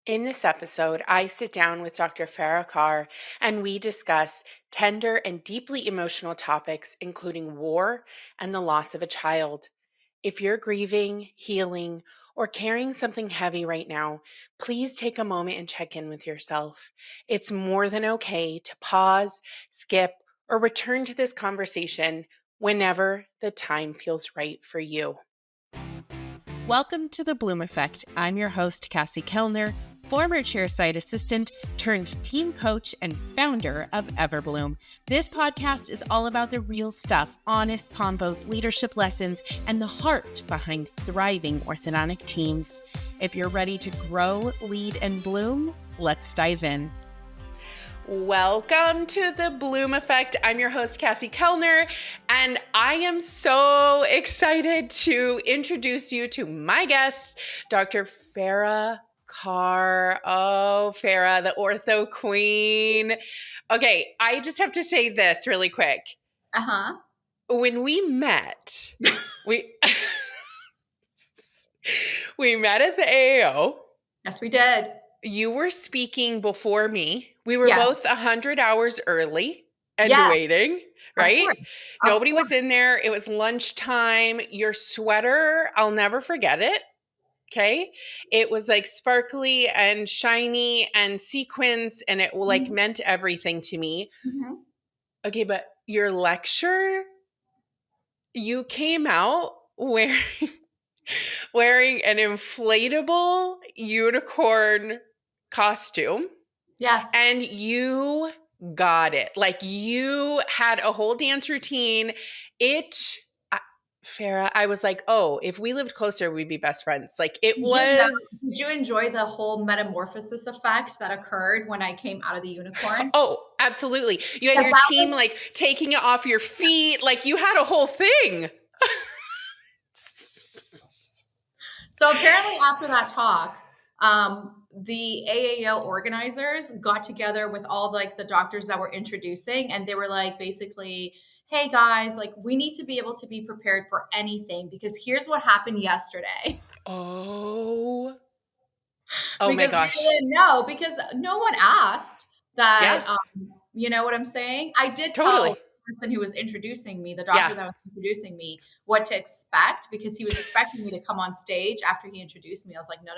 In this episode, I sit down with Dr. Farah Kar and we discuss tender and deeply emotional topics, including war and the loss of a child. If you're grieving, healing, or carrying something heavy right now, please take a moment and check in with yourself. It's more than okay to pause, skip, or return to this conversation whenever the time feels right for you. Welcome to the Bloom Effect. I'm your host, Cassie Kellner, former chairside assistant turned team coach and founder of Everbloom. This podcast is all about the real stuff, honest convos, leadership lessons, and the heart behind thriving orthodontic teams. If you're ready to grow, lead, and bloom, let's dive in. Welcome to the Bloom Effect. I'm your host, Cassie Kellner, and I am so excited to introduce you to my guest, Dr. Farah Kar. Oh, Farah, the ortho queen. Okay, I just have to say this really quick. Uh-huh. When we met, we met at the AAO. Yes, we did. You were speaking before me. We were Yes. both 100 hours early and Yes. waiting, right? Of course. Nobody was in there. It was lunchtime. Your sweater, I'll never forget it. Okay. It was like sparkly and shiny and sequins, and it like meant everything to me. Mm-hmm. Okay. But your lecture, you came out wearing an inflatable unicorn costume. Yes. And you got it. Like you had a whole dance routine. Farah, I was like, oh, if we lived closer, we'd be best friends. Like it was. Did you enjoy the whole metamorphosis effect that occurred when I came out of the unicorn? Oh, absolutely. You had your team like taking it off your feet. Like you had a whole thing. So apparently after that talk, the AAO organizers got together with all like the doctors that were introducing, and they were like, basically, hey guys, like we need to be able to be prepared for anything because here's what happened yesterday. Oh Because my gosh. they didn't know, because no one asked that. You know what I'm saying? I did tell the person who was introducing me, the doctor that was introducing me, what to expect, because he was expecting me to come on stage after he introduced me. I was like, no.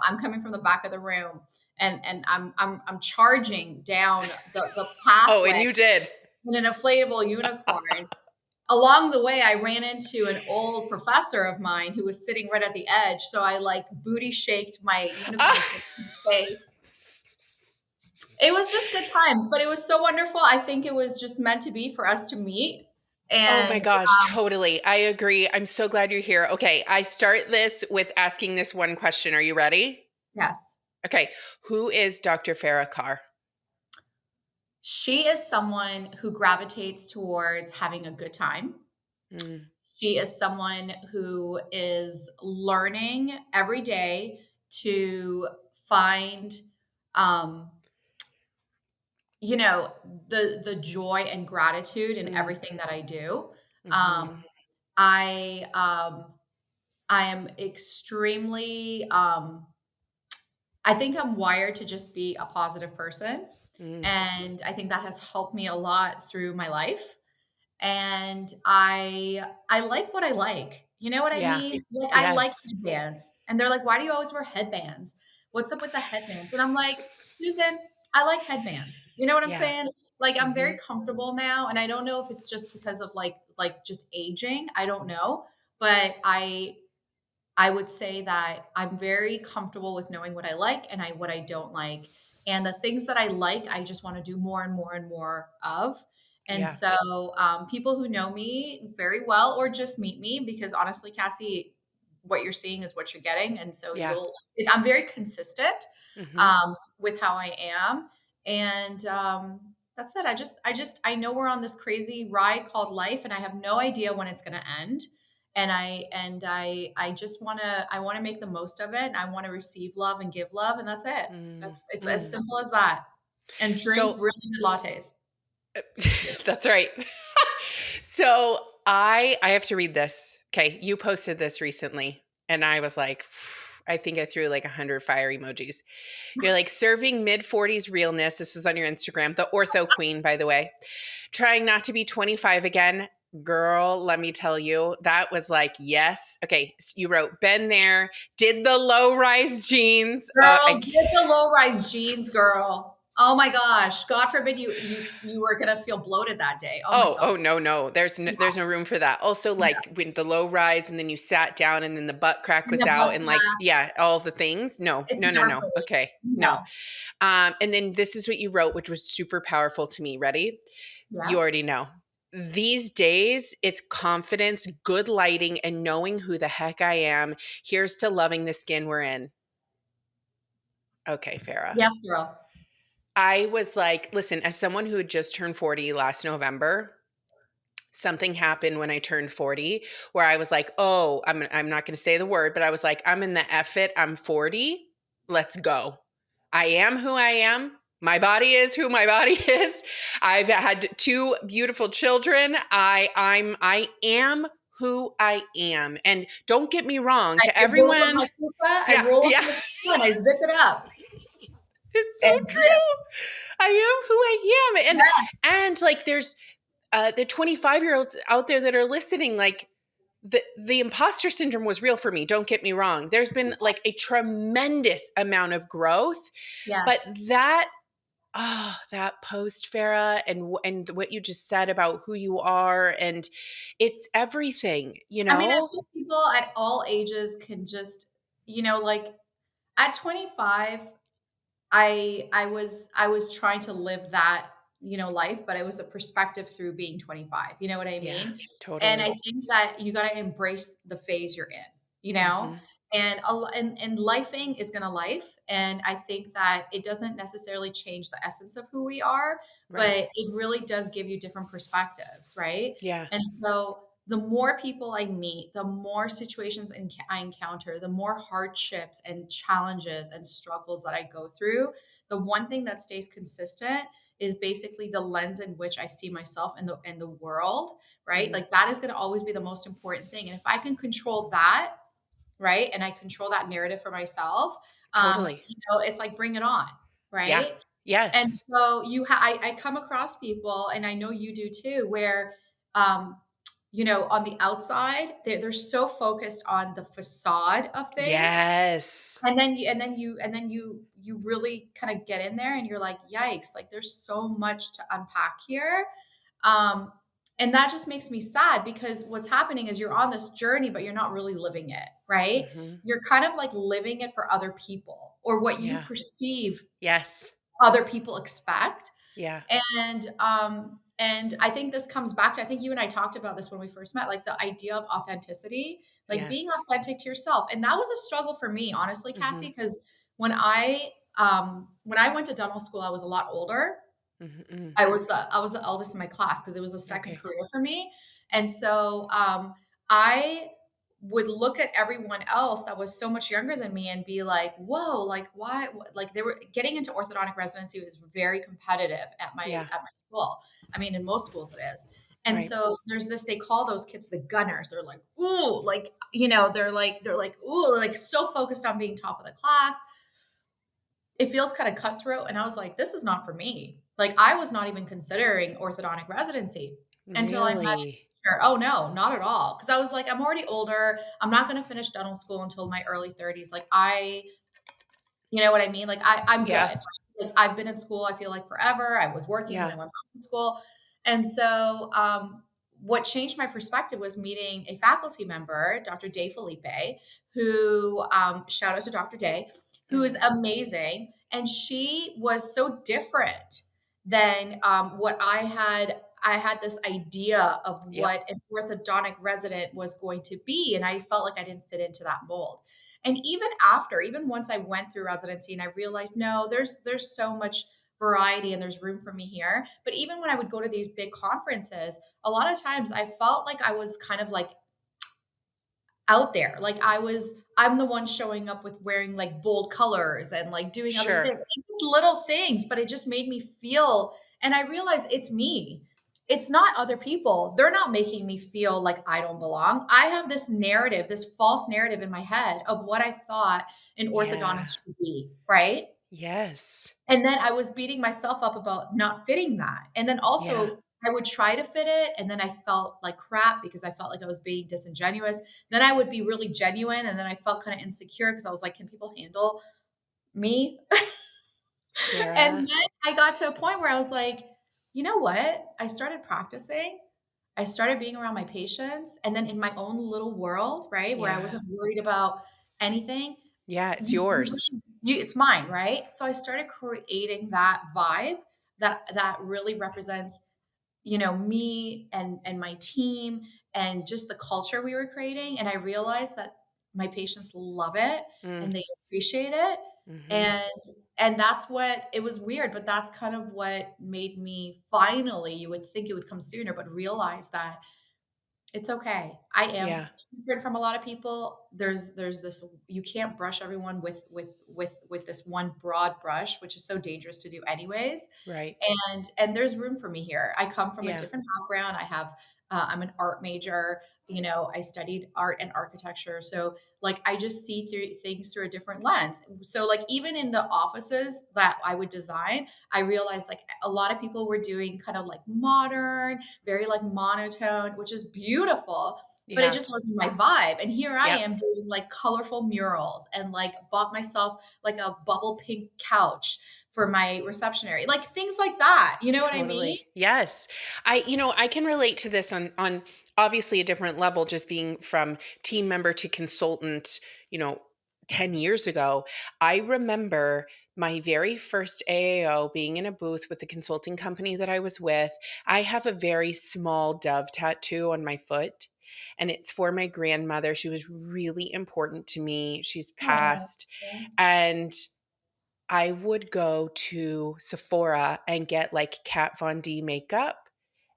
I'm coming from the back of the room, and I'm charging down the pathway. Oh, and you did. In an inflatable unicorn. Along the way, I ran into an old professor of mine who was sitting right at the edge. So I like booty shaked my unicorn face. It was just good times, but it was so wonderful. I think it was just meant to be for us to meet. And, oh my gosh, totally. I agree. I'm so glad you're here. Okay, I start this with asking this one question. Are you ready? Yes. Okay. Who is Dr. Farah Kar? She is someone who gravitates towards having a good time. She is someone who is learning every day to find, the joy and gratitude in everything that I do. I am extremely, I think I'm wired to just be a positive person. And I think that has helped me a lot through my life. And I like what I like. You know what I mean? Like I like headbands. And they're like, why do you always wear headbands? What's up with the headbands? And I'm like, Susan, I like headbands. You know what I'm saying? Like I'm very comfortable now. And I don't know if it's just because of like just aging. I don't know. But I would say that I'm very comfortable with knowing what I like and what I don't like. And the things that I like, I just want to do more and more and more of. And so people who know me very well or just meet me, because honestly, Cassie, what you're seeing is what you're getting. And so I'm very consistent with how I am. And that's it. I know we're on this crazy ride called life, and I have no idea when it's going to end. And I just want to make the most of it. And I want to receive love and give love. And that's it. It's as simple as that. And drink really good lattes. That's right. So I have to read this. Okay. You posted this recently and I was like, I think I threw like 100 fire emojis. You're like serving mid 40s realness. This was on your Instagram. The Ortho Queen, by the way. Trying not to be 25 again. Girl, let me tell you, that was like, yes. Okay, you wrote, been there, did the low rise jeans. Girl, get the low-rise jeans, girl. Oh my gosh. God forbid you were gonna feel bloated that day. Oh my Oh, god. oh no, no. Yeah, There's no room for that. Also, no. like when the low rise and then you sat down and then the butt crack And was the out butt and like, flap, yeah, all the things. No, it's no, no, never no. pretty. Okay. No. No. And then this is what you wrote, which was super powerful to me. Ready? You Yeah. already know. These days, it's confidence, good lighting, and knowing who the heck I am. Here's to loving the skin we're in. Okay, Farah. Yes, girl. I was like, listen, as someone who had just turned 40 last November, something happened when I turned 40 where I was like, "Oh, I'm not going to say the word, but I was like, I'm in the F it. I'm 40. Let's go. I am who I am. My body is who my body is. I've had two beautiful children. I am who I am. And don't get me wrong, to I roll up my everyone, fupa, I yeah, roll up yeah. my fupa, and I zip it up It's so and zip. true. I am who I am. Yes, And like there's the 25-year-olds out there that are listening, like the imposter syndrome was real for me. Don't get me wrong. There's been like a tremendous amount of growth, but yes. that post, Farah, and what you just said about who you are, and it's everything, you I mean, I know? think people at all ages can just, like at 25, I was trying to live that, life, but it was a perspective through being 25. You know what I Yeah, mean? And I totally. think that you got to embrace the phase you're in, you know? Hmm. And lifing is gonna life. And I think that it doesn't necessarily change the essence of who we are, Right. but it really does give you different perspectives, right? Yeah. And so the more people I meet, the more situations I encounter, the more hardships and challenges and struggles that I go through, the one thing that stays consistent is basically the lens in which I see myself and the world, right? Hmm. Like that is going to always be the most important thing. And if I can control that, right, and I control that narrative for myself, Totally. it's like bring it on, Yeah. right? And Yes. so I come across people, and I know you do too, where um, on the outside, they're so focused on the facade of things, Yes. and then you really kind of get in there and you're like, yikes, like there's so much to unpack here. Um, and that just makes me sad because what's happening is you're on this journey, but you're not really living it, right? Hmm. You're kind of like living it for other people or what you Yeah. perceive Yes. other people expect. Yeah. And I think this comes back to, I think you and I talked about this when we first met, like the idea of authenticity, like being Yes. authentic to yourself. And that was a struggle for me, honestly, Hmm. Cassie, because when I went to dental school, I was a lot older. Hmm. I was the eldest in my class because it was a second Okay. career for me. And so I would look at everyone else that was so much younger than me and be like, whoa, like why like they were getting into orthodontic residency was very competitive at my Yeah. at my school. I mean, in most schools it is. And Right. so there's this, they call those kids the gunners. They're like, ooh, like, they're like, ooh, like so focused on being top of the class. It feels kind of cutthroat. And I was like, this is not for me. Like, I was not even considering orthodontic residency until I met a Really? teacher. Oh, no, not at all. Cause I was like, I'm already older. I'm not going to finish dental school until my early 30s. Like, you know what I mean? Like, I'm good. Yeah. Like, I've been in school, I feel like forever. I was working, then Yeah. I went back to school. And so, what changed my perspective was meeting a faculty member, Dr. Day Felipe, who, shout out to Dr. Day, who is Mhm. amazing. And she was so different than what I had. I had this idea of Yep. what an orthodontic resident was going to be. And I felt like I didn't fit into that mold. And even once I went through residency and I realized, no, there's so much variety and there's room for me here. But even when I would go to these big conferences, a lot of times I felt like I was kind of like out there. Like I'm the one showing up with wearing like bold colors and like doing other Sure. things, little things, but it just made me feel, and I realized it's me. it's not other people. They're not making me feel like I don't belong. I have this narrative, this false narrative in my head of what I thought an Yeah. orthodontist should be, right? Yes. And then I was beating myself up about not fitting that. And then Yeah. also I would try to fit it and then I felt like crap because I felt like I was being disingenuous. Then I would be really genuine and then I felt kind of insecure because I was like, can people handle me? And Yeah. then I got to a point where I was like, you know what? I started practicing. I started being around my patients and then in my own little world, right? Where I Yeah. wasn't worried about anything. Yeah, it's You yours. it's mine, right? So I started creating that vibe that really represents, me and my team and just the culture we were creating, and I realized that my patients love it Mm, and they appreciate it, mhm. and that's what it was weird, but that's kind of what made me finally, you would think it would come sooner, but realize that it's okay. I am Yeah, different from a lot of people. There's this, you can't brush everyone with this one broad brush, which is so dangerous to do anyways. right. And there's room for me here. I come from a Yeah. different background. I'm an art major. I studied art and architecture. So like I just see through things through a different lens. So like even in the offices that I would design, I realized like a lot of people were doing kind of like modern, very like monotone, which is beautiful, but it Yeah. just wasn't my vibe. And here I Yep. am doing like colorful murals and like bought myself like a bubble pink couch for my reception area, like things like that. You know what I mean? Totally. Yes. I can relate to this on obviously a different level, just being from team member to consultant, you know, 10 years ago. I remember my very first AAO being in a booth with the consulting company that I was with. I have a very small dove tattoo on my foot, and it's for my grandmother. She was really important to me. She's Oh, passed. And I would go to Sephora and get like Kat Von D makeup,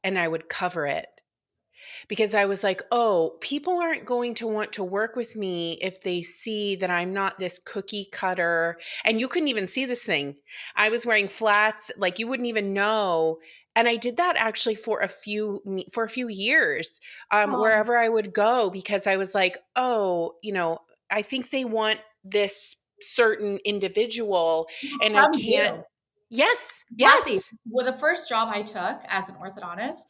and I would cover it because I was like, "Oh, people aren't going to want to work with me if they see that I'm not this cookie cutter." And you couldn't even see this thing. I was wearing flats, like you wouldn't even know. And I did that actually for a few years, oh, wherever I would go, because I was like, "Oh, I think they want this certain individual, and I from can't." you. Yes, Cassie, yes, well, the first job I took as an orthodontist,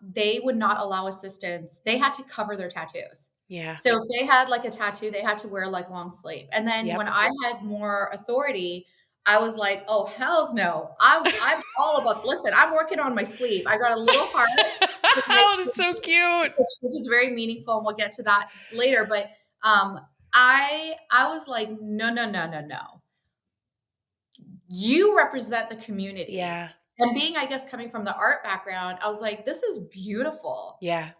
they would not allow assistants. They had to cover their tattoos. yeah, So if they had like a tattoo, they had to wear like long sleeve. And then when yep. I had more authority, I was like, "Oh hells no! I'm all about. Listen, I'm working on my sleeve. I got a little heart, Oh, that's so cute. which is very meaningful, and we'll get to that later. But I was like, no, no, no, no, no. You represent the community. Yeah, And being, I guess, coming from the art background, I was like, this is beautiful. yeah,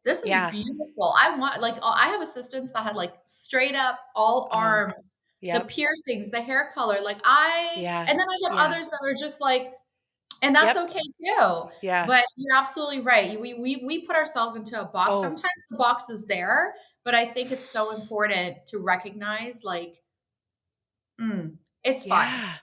This is yeah. beautiful. I want, like, I have assistants that had like straight up all Oh, arm, the yep. piercings, the hair color. Yeah, And then I have yeah. others that are just like, and that's Yep, okay too. yeah. But you're absolutely right. We put ourselves into a box. Oh, Sometimes the box is there, but I think it's so important to recognize, like, it's fine. yeah.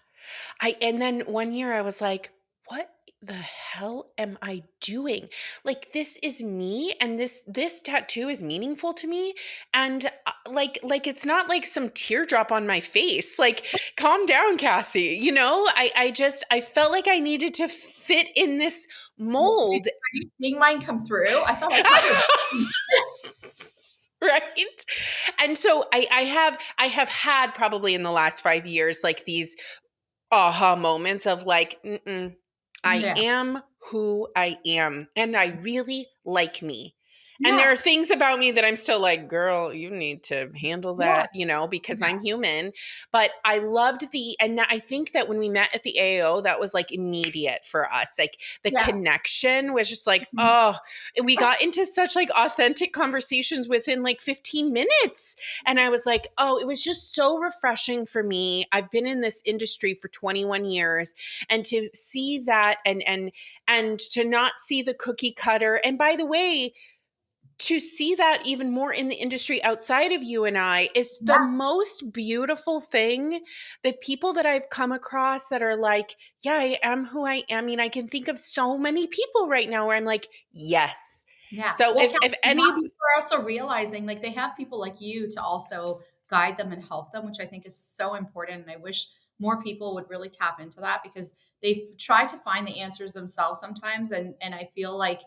And then one year I was like, "What the hell am I doing? Like, this is me, and this tattoo is meaningful to me, and, like, it's not like some teardrop on my face. Like, calm down, Cassie." I felt like I needed to fit in this mold. Are you seeing mine come through? I thought I covered it. Right? And so I have had probably in the last 5 years, like, these aha moments of like, mm-mm, I Yeah. am who I am, and I really like me. And there Yeah. are things about me that I'm still like, girl, you need to handle Yeah. that, because Yeah. I'm human. But I loved I think that when we met at the AO, that was like immediate for us. Like the Yeah. connection was just like, Mhm. oh, and we got into such like authentic conversations within like 15 minutes. And I was like, oh, it was just so refreshing for me. I've been in this industry for 21 years, and to see that and to not see the cookie cutter. And by the way, to see that even more in the industry outside of you and I is the Yeah, most beautiful thing. The people that I've come across that are like, "Yeah, I am who I am." I mean, I can think of so many people right now where I'm like, "Yes." yeah. So Well, if now any people are also realizing, like, they have people like you to also guide them and help them, which I think is so important, and I wish more people would really tap into that because they've tried to find the answers themselves sometimes, and I feel like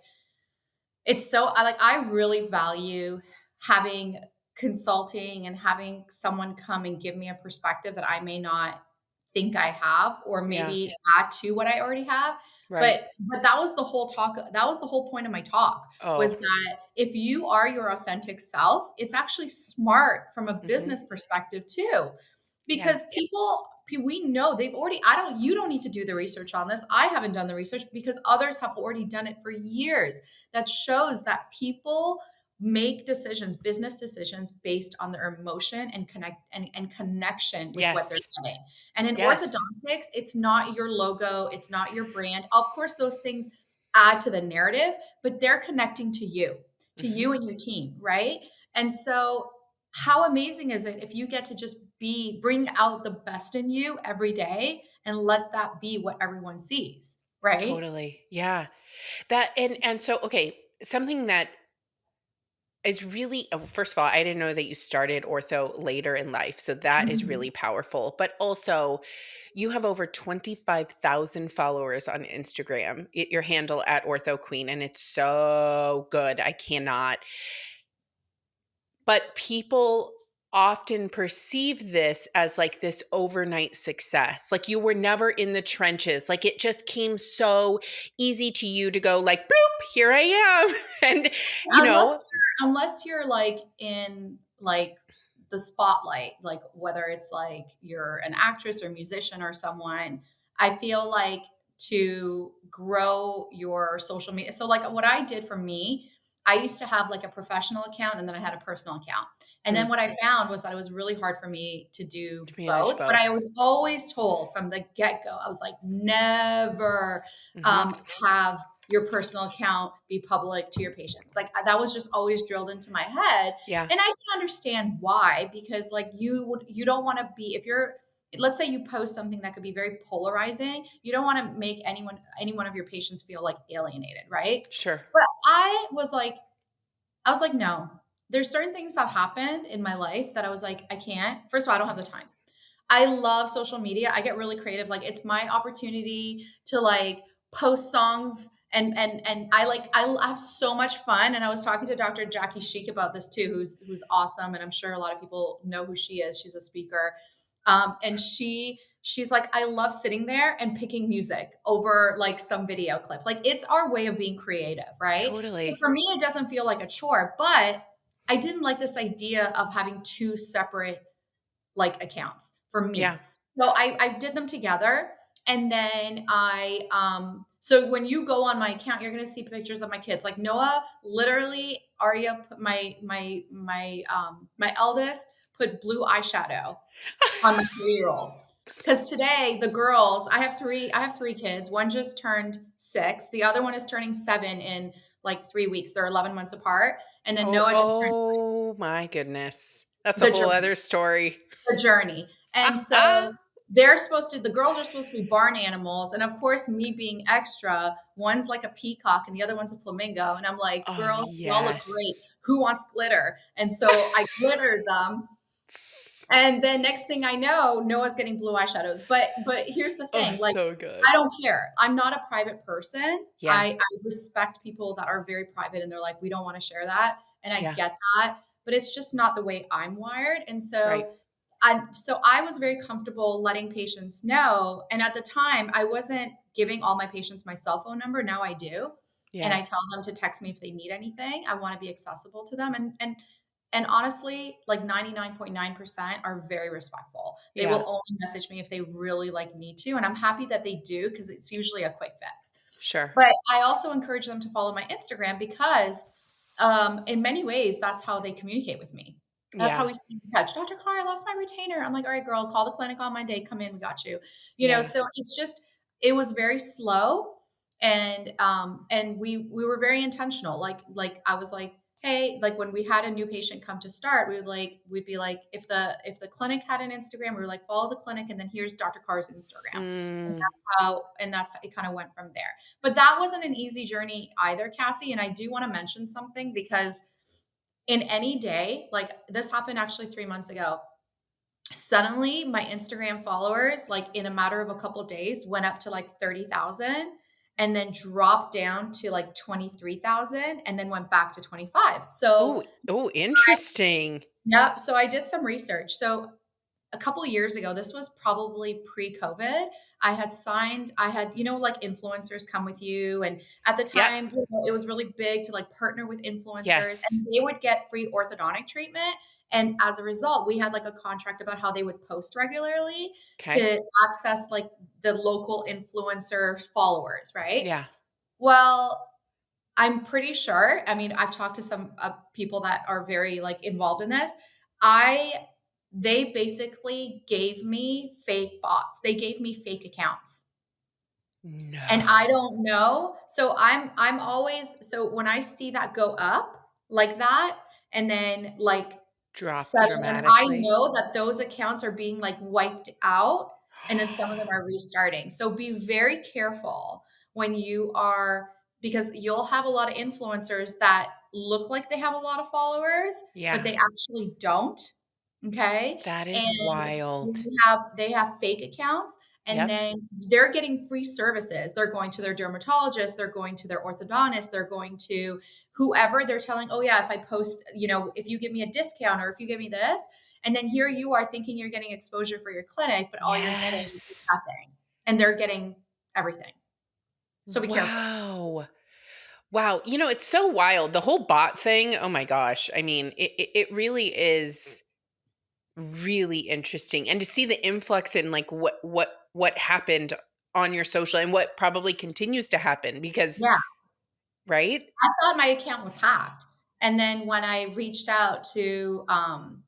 it's so I really value having consulting and having someone come and give me a perspective that I may not think I have or Yeah, maybe add to what I already have. right. But that was the whole talk. That was the whole point of my talk was Oh, that if you are your authentic self, it's actually smart from a mhm. business perspective too. Yeah. Because we know they've already I don't you don't need to do the research on this. I haven't done the research because others have already done it for years that shows that people make decisions, business decisions based on their emotion and and connection with what they're Yes. getting. And in Yes. orthodontics, it's not your logo, it's not your brand. Of course, those things add to the narrative, but they're connecting to Mhm. you and your team, right? And so how amazing is it if you get to just bring out the best in you every day and let that be what everyone sees, right? Totally. Yeah. That and so okay, something that is really first of all, I didn't know that you started ortho later in life, so that is Mhm. really powerful, but also you have over 25,000 followers on Instagram, your handle at Ortho Queen, and it's so good, I cannot but people often perceive this as, like, this overnight success, like, you were never in the trenches, like, it just came so easy to you to go like, "Boop, here I am," and, you know Unless you're, like, in, like, the spotlight, like, whether it's, like, you're an actress or musician or someone, I feel like to grow your social media so, like, what I did for me, I used to have, like, a professional account, and then I had a personal account, and then Mm, what I found was that it was really hard for me to do to manage both, but I both. was always told from the get-go, I was like, "Never, Mhm. have your personal account be public to your patients." Like that was just always drilled into my head. Yeah, And I can understand why, because like you don't want to be, if you're, let's say you post something that could be very polarizing, you don't want to make any one of your patients feel like alienated, right? sure. But I was like, no, there's certain things that happened in my life that I was like, I can't. First of all, I don't have the time. I love social media. I get really creative. Like it's my opportunity to like post songs and I have so much fun. And I was talking to Dr. Jackie Sheik about this too, who's awesome. And I'm sure a lot of people know who she is. She's a speaker. And she's like, I love sitting there and picking music over like some video clip. Like it's our way of being creative, right? So Totally. for me, it doesn't feel like a chore, but I didn't like this idea of having two separate like accounts for Yeah. me. So I did them together. And then so when you go on my account, you're gonna see pictures of my kids. Like Noah, literally, Arya, my eldest put blue eyeshadow on my 3-year-old. Because today the girls, I have three kids. One just turned 6. The other one is turning 7 in like 3 weeks. They're 11 months apart. And then Oh Noah just turned oh my goodness. That's a the whole journey other story. the journey. And so the girls are supposed to be barn animals. And of course, me being extra, one's like a peacock and the other one's a flamingo. And I'm like, Oh, girls, y'all look great. yes. Who wants glitter? And so I glittered them. And then next thing I know, Noah's getting blue eyeshadows. But here's the Oh, thing, like so good. I don't care. I'm not a private person. Yeah, I respect people that are very private and they're like, we don't want to share that. And I yeah, get that, but it's just not the way I'm wired. And right. so I was very comfortable letting patients know. And at the time, I wasn't giving all my patients my cell phone number. Now I do. And Yeah, I tell them to text me if they need anything. I want to be accessible to them. And honestly, like 99.9% are very respectful. They will yeah, only message me if they really like need to. And I'm happy that they do because it's usually a quick fix. sure. But I also encourage them to follow my Instagram because in many ways, that's how they communicate with me. That's how Yeah, we stay in touch. Dr. Carr, I lost my retainer. I'm like, all right, girl, call the clinic on Monday. Come in, we got you. yeah, So it's just, it was very slow, and we were very intentional. Like I was like, hey, like when we had a new patient come to start, we'd be like, if the clinic had an Instagram, we were like, follow the clinic, and then here's Dr. Carr's Instagram. And Mm. that's how it kind of went from there. But that wasn't an easy journey either, Cassie. And I do want to mention something because in any day, like this happened actually 3 months ago. Suddenly, my Instagram followers, like in a matter of a couple of days, went up to like 30,000 and then dropped down to like 23,000 and then went back to 25. So, Oh, oh, interesting. yep. So I did some research. So a couple years ago, this was probably pre-COVID. I had, like influencers come with you. And at the Yep. time, it was really big to like partner with influencers Yes. and they would get free orthodontic treatment. And as a result, we had like a contract about how they would post regularly Okay. to access like the local influencer followers, right? Yeah. Well, I'm pretty sure. I mean, I've talked to some people that are very like involved in this. I They basically gave me fake bots. They gave me fake accounts. And I No. don't know. So I'm always so when I see that go up like that and then like Drop settle and I dramatically. know that those accounts are being like wiped out and then some of them are restarting. So be very careful when you are because you'll have a lot of influencers that look like they have a lot of followers, but Yeah. they actually don't. Okay? That is And wild. they have fake accounts and Yep. then they're getting free services. They're going to their dermatologist, they're going to their orthodontist, they're going to whoever they're telling, oh yeah, if I post, if you give me a discount or if you give me this, and then here you are thinking you're getting exposure for your clinic, but all you're getting is Yes. nothing. And they're getting everything. So be careful. Wow. Wow. It's so wild. The whole bot thing. Oh my gosh. I mean, it really is really interesting. And to see the influx in like what happened on your social and what probably continues to happen because Yeah. right? I thought my account was hacked. And then when I reached out to,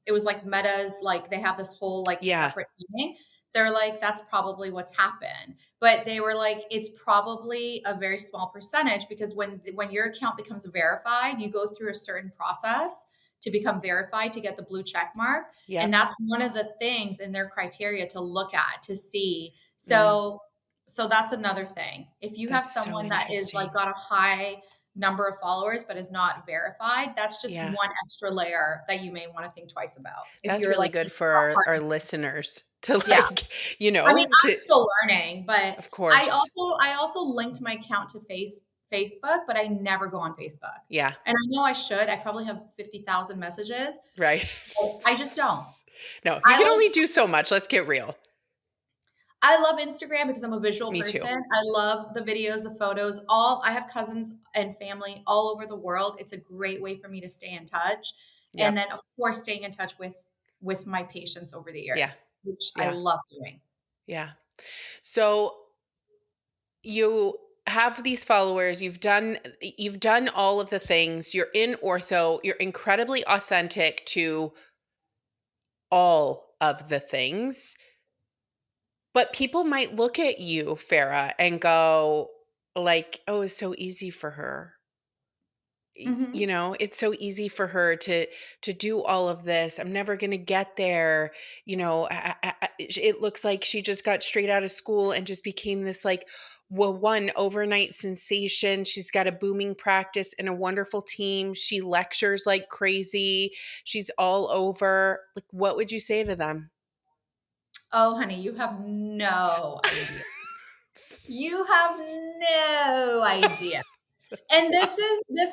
it was like Meta's, like they have this whole like Yeah. separate thing. They're like, that's probably what's happened. But they were like, it's probably a very small percentage because when your account becomes verified, you go through a certain process to become verified to get the blue check mark. And Yep. that's one of the things in their criteria to look at to see. Mm, So that's another thing. If you have that's so someone that is like interesting. got a high number of followers but is not verified, that's just Yeah. one extra layer that you may want to think twice about if That's you're really like good thinking for about our partnering. listeners to Yeah. I mean, I'm to still learning, but of course. I also linked my account to Facebook, but I never go on Facebook. Yeah. And I know I should. I probably have 50,000 messages, Right. but I just don't. No, you I can like only do so much. Let's get real. I love Instagram because I'm a visual Me too. person. I love the videos, the photos. All I have cousins and family all over the world. It's a great way for me to stay in touch. And Yep. then of course staying in touch with my patients over the Yeah. years, which I Yeah. love doing. Yeah. So you have these followers, you've done all of the things. You're in ortho, you're incredibly authentic to all of the things. But people might look at you, Farah, and go like, "Oh, it's so easy for her." Mhm. It's so easy for her to do all of this. I'm never going to get there. It looks like she just got straight out of school and just became this like one overnight sensation. She's got a booming practice and a wonderful team. She lectures like crazy. She's all over. Like, what would you say to them? Oh, honey, you have no idea. You have no idea. And this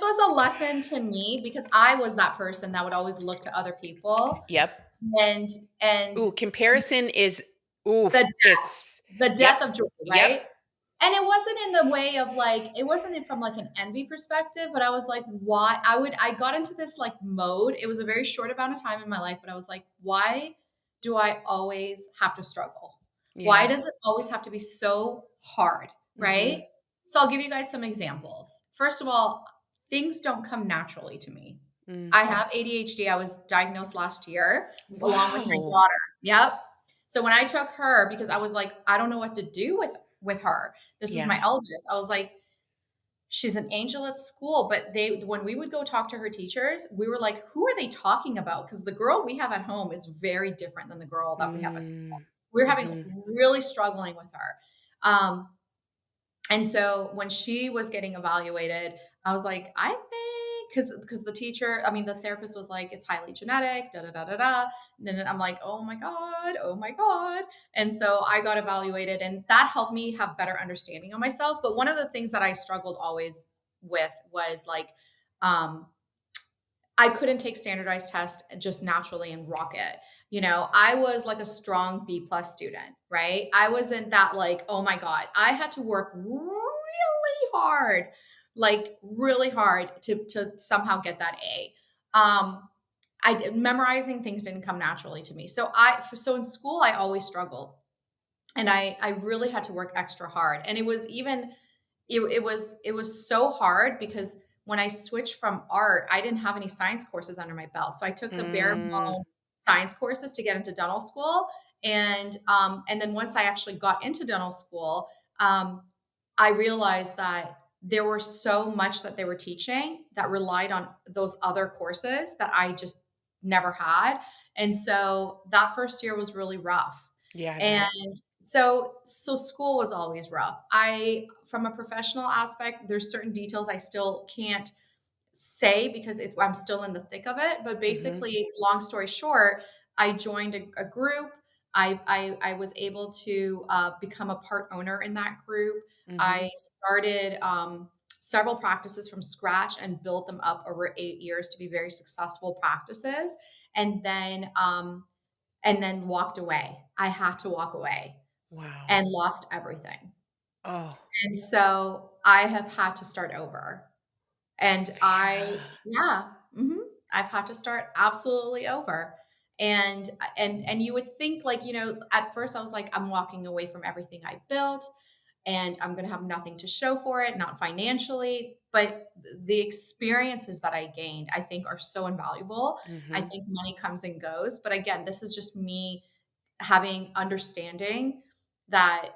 was a lesson to me because I was that person that would always look to other people Yep. and and Ooh, comparison is ooh, the it's the yep. death of joy, Yep. right? And it wasn't in the way of like, it wasn't from like an envy perspective, but I was like, why? I got into this like mode. It was a very short amount of time in my life, but I was like, why do I always have to struggle? Why Yeah. does it always have to be so hard? Right? Mhm. So I'll give you guys some examples. First of all, things don't come naturally to me. Mm. I have ADHD. I was diagnosed last year along with my Wow. daughter. Yep. So when I took her, because I was like, I don't know what to do with her. This is Yeah. my eldest. I was like, She's an angel at school, but they when we would go talk to her teachers, we were like, "Who are they talking about?" Because the girl we have at home is very different than the girl that we have at school. Mm. We're having Mhm. really struggling with her. Um, and so when she was getting evaluated, I was like, I think because the teacher, I mean, the therapist was like, it's highly genetic, da da da da da. And then I'm like, oh my God, oh my God. And so I got evaluated, and that helped me have better understanding of myself. But one of the things that I struggled always with was like, um, I couldn't take standardized tests just naturally and rock it. I was like a strong B plus student, right? I wasn't that like, oh my God. I had to work really hard to somehow get that A. Memorizing things didn't come naturally to me. So in school I always struggled, and I really had to work extra hard. And it was so hard because when I switched from art, I didn't have any science courses under my belt. So I took the bare Mm. bone science courses to get into dental school. And then once I actually got into dental school, I realized that there were so much that they were teaching that relied on those other courses that I just never had. And so that first year was really rough. Yeah, I bet. And so school was always rough. From a professional aspect, there's certain details I still can't say because I'm still in the thick of it. But Mhm. basically, long story short, I joined a group. I was able to become a part owner in that group. Mhm. I started several practices from scratch and built them up over 8 years to be very successful practices. And then walked away. I had to walk away Wow. and lost everything. Oh, And so I have had to start over. And Farah. I've had to start absolutely over. And you would think like, at first I was like, I'm walking away from everything I built and I'm going to have nothing to show for it, not financially, but the experiences that I gained, I think are so invaluable. I Mhm. think money comes and goes, but again, this is just me having understanding that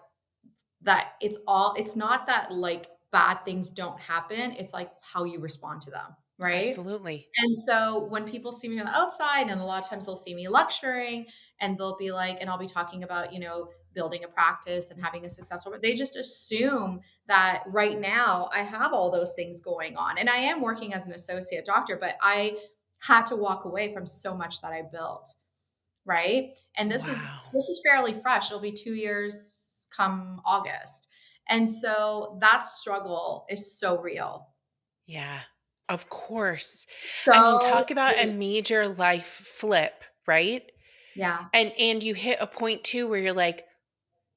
it's not that like bad things don't happen, it's like how you respond to them, right? Absolutely. And so when people see me on the outside, and a lot of times they'll see me lecturing, and they'll be like, and I'll be talking about, building a practice and having a successful, but they just assume that right now I have all those things going on. And I am working as an associate doctor, but I had to walk away from so much that I built. Right? And this is Wow. this is fairly fresh. It'll be 2 years come August. And so that struggle is so real. Yeah. Of course. I mean, So talk about a real. major life flip, right? Yeah. And you hit a point too where you're like,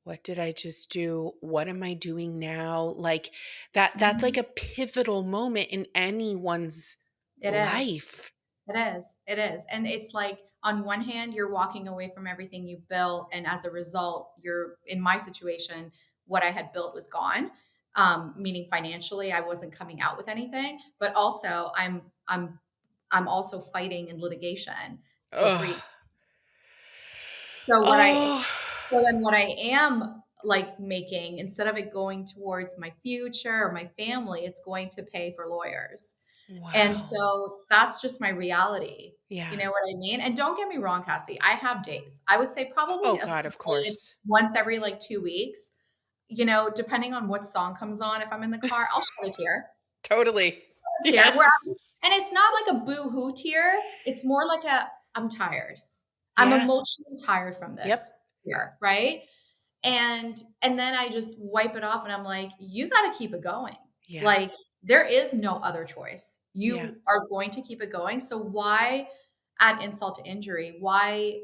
what did I just do? What am I doing now? Like that's like Mhm. a pivotal moment in anyone's It is. life. It is. It is. And it's like on one hand, you're walking away from everything you built. And as a result, you're in my situation, what I had built was gone. Meaning financially, I wasn't coming out with anything, but also I'm also fighting in litigation for Ugh. free. So what I Oh. so then what I am like making, instead of it going towards my future or my family, it's going to pay for lawyers. And Wow. so that's just my reality. You Yeah. know what I mean? And don't get me wrong, Cassie, I have days. I would say probably Oh a God, of solid course. once every like 2 weeks, depending on what song comes on, if I'm in the car, I'll shed a tear. Totally. A tear where Yes. and it's not like a boo-hoo tear, it's more like a, "I'm tired. I'm Yeah. emotionally tired from this Yep. tear," right? And then I just wipe it off and I'm like, "You gotta keep it going." Yeah. Like, there is no other choice. Yeah. You are going to keep it going, so why add insult to injury? Why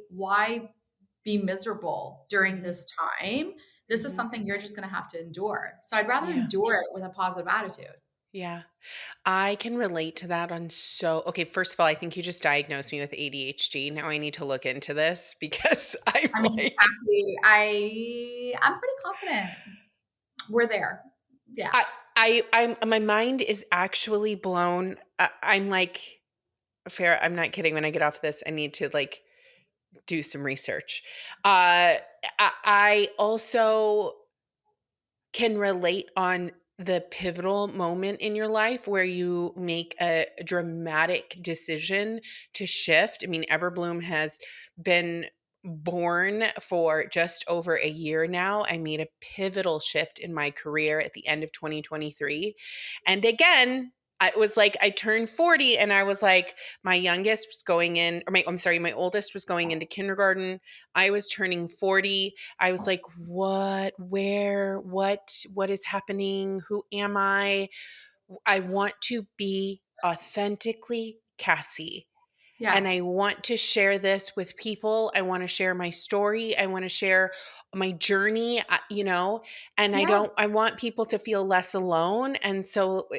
be miserable during Mhm. this time? This is Mhm. something you're just gonna have to endure. So I'd rather Yeah. endure it with a positive attitude. Yeah. I can relate to that on so okay, first of all, I think you just diagnosed me with ADHD. Now I need to look into this because I'm I mean, like Cassie, I'm pretty confident we're there. Yeah. I I'm my mind is actually blown. I'm like, Fair, I'm not kidding. When I get off this, I need to like do some research. I also can relate on the pivotal moment in your life where you make a dramatic decision to shift. I mean, Everbloom has been born for just over a year now. I made a pivotal shift in my career at the end of 2023. And again, I was like, I turned 40 and I was like, my youngest was going in, or I'm sorry, my oldest was going into kindergarten. I was turning 40. I was like, what, where, what is happening? Who am I? I want to be authentically Cassie. And I Yes. want to share this with people. I want to share my story. I want to share my journey, and Yeah. I want people to feel less alone. And so,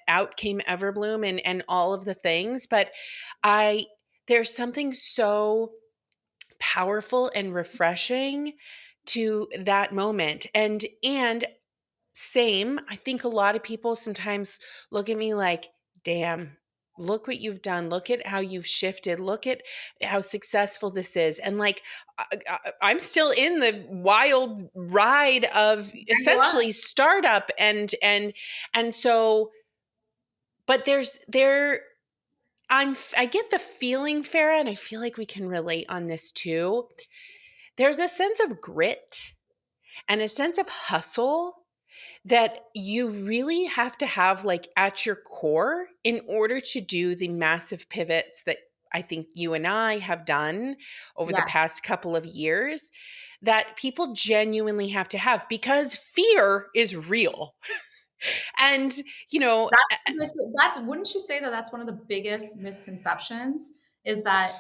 out came Everbloom and all of the things. But I, there's something so powerful and refreshing to that moment. And same, I think a lot of people sometimes look at me like, "Damn, look what you've done. Look at how you've shifted. Look at how successful this is." And like I'm still in the wild ride of There you are. essentially startup and so but I get the feeling, Farah, and I feel like we can relate on this too. There's a sense of grit and a sense of hustle that you really have to have, like, at your core in order to do the massive pivots that I think you and I have done over the Yes. past couple of years, that people genuinely have to have because fear is real. And, you know, That's wouldn't you say that that's one of the biggest misconceptions is that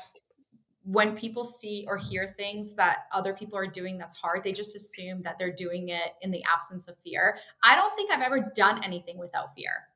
when people see or hear things that other people are doing that's hard, they just assume that they're doing it in the absence of fear. I don't think I've ever done anything without fear.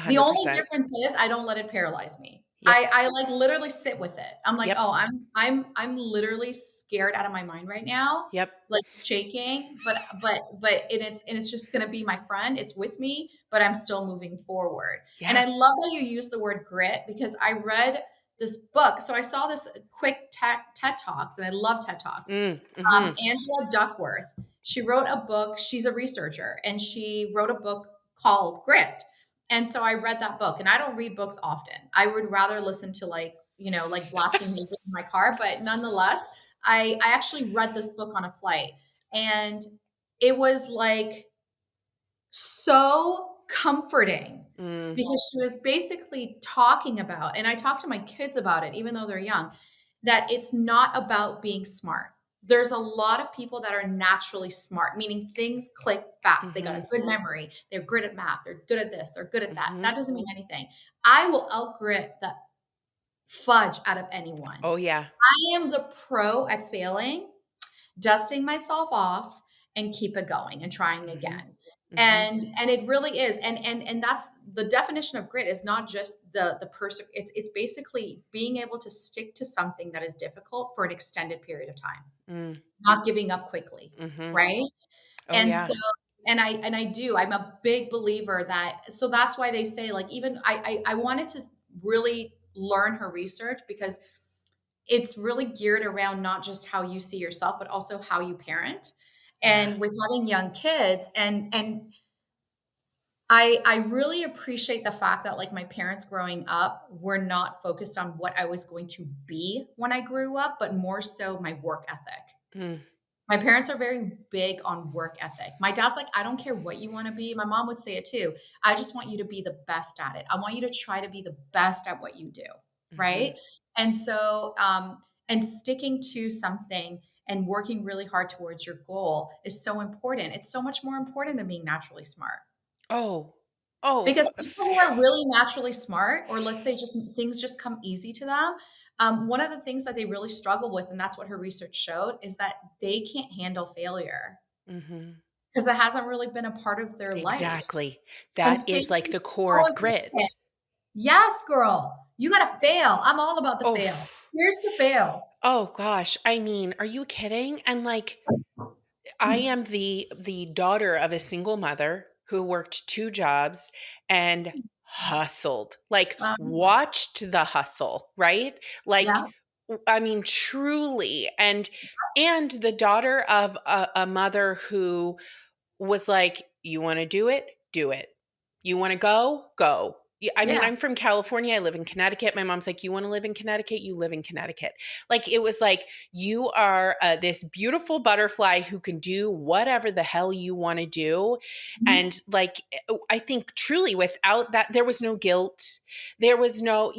The only 100%. difference is I don't let it paralyze me. Yep. I like literally sit with it. I'm like, Yep. "Oh, I'm literally scared out of my mind right now, Yep. like shaking, but and it's just gonna be my friend. It's with me, but I'm still moving forward." And Yeah. I love that you use the word grit because I read this book. So I saw this quick TED Talks, and I love TED Talks. Mhm. Angela Duckworth, she wrote a book. She's a researcher, and she wrote a book called Grit. And so I read that book, and I don't read books often. I would rather listen to like blasting music in my car, but nonetheless, I actually read this book on a flight, and it was like so comforting Mm. because she was basically talking about, and I talk to my kids about it, even though they're young, that it's not about being smart. There's a lot of people that are naturally smart, meaning things click fast. They got a Mhm. good memory. They're good at math. They're good at this. They're good at that. Mhm. That doesn't mean anything. I will outgrit the fudge out of anyone. Oh, yeah. I am the pro at failing, dusting myself off and keep it going and trying Mhm. again. Mhm. And it really is. And that's the definition of grit is not just the person, it's basically being able to stick to something that is difficult for an extended period of time, Mm. not giving up quickly, Mhm. right? Oh, And yeah. so I'm a big believer that, so that's why they say, like, even I wanted to really learn her research because it's really geared around not just how you see yourself, but also how you parent. Yeah. And with having young kids, and I really appreciate the fact that, like, my parents growing up were not focused on what I was going to be when I grew up, but more so my work ethic. Mm. My parents are very big on work ethic. My dad's like, "I don't care what you wanna be." My mom would say it too. "I just want you to be the best at it. I want you to try to be the best at what you do." Mhm. Right? And so, and sticking to something and working really hard towards your goal is so important. It's so much more important than being naturally smart. Oh. Oh, Because people who are really naturally smart, or let's say just things just come easy to them, one of the things that they really struggle with, and that's what her research showed, is that they can't handle failure mhm. because it hasn't really been a part of their life. Exactly. And That is failure like is the core so of important. grit. Yes, girl, you gotta fail. I'm all about the Oh. fail. Here's to fail. Oh gosh, I mean, are you kidding? And, like, I am the daughter of a single mother who worked 2 jobs and hustled, like, Yeah, watched the hustle, right? Like, yeah, I mean, truly, and the daughter of a mother who was like, You wanna do it? Do it. You wanna go? Go. Yeah, I mean, Yeah. I'm from California, I live in Connecticut. My mom's like, "You wanna live in Connecticut? You live in Connecticut." Like, it was like, "You are, this beautiful butterfly who can do whatever the hell you wanna do," Mhm. and, like, I think truly without that there was no guilt, there was no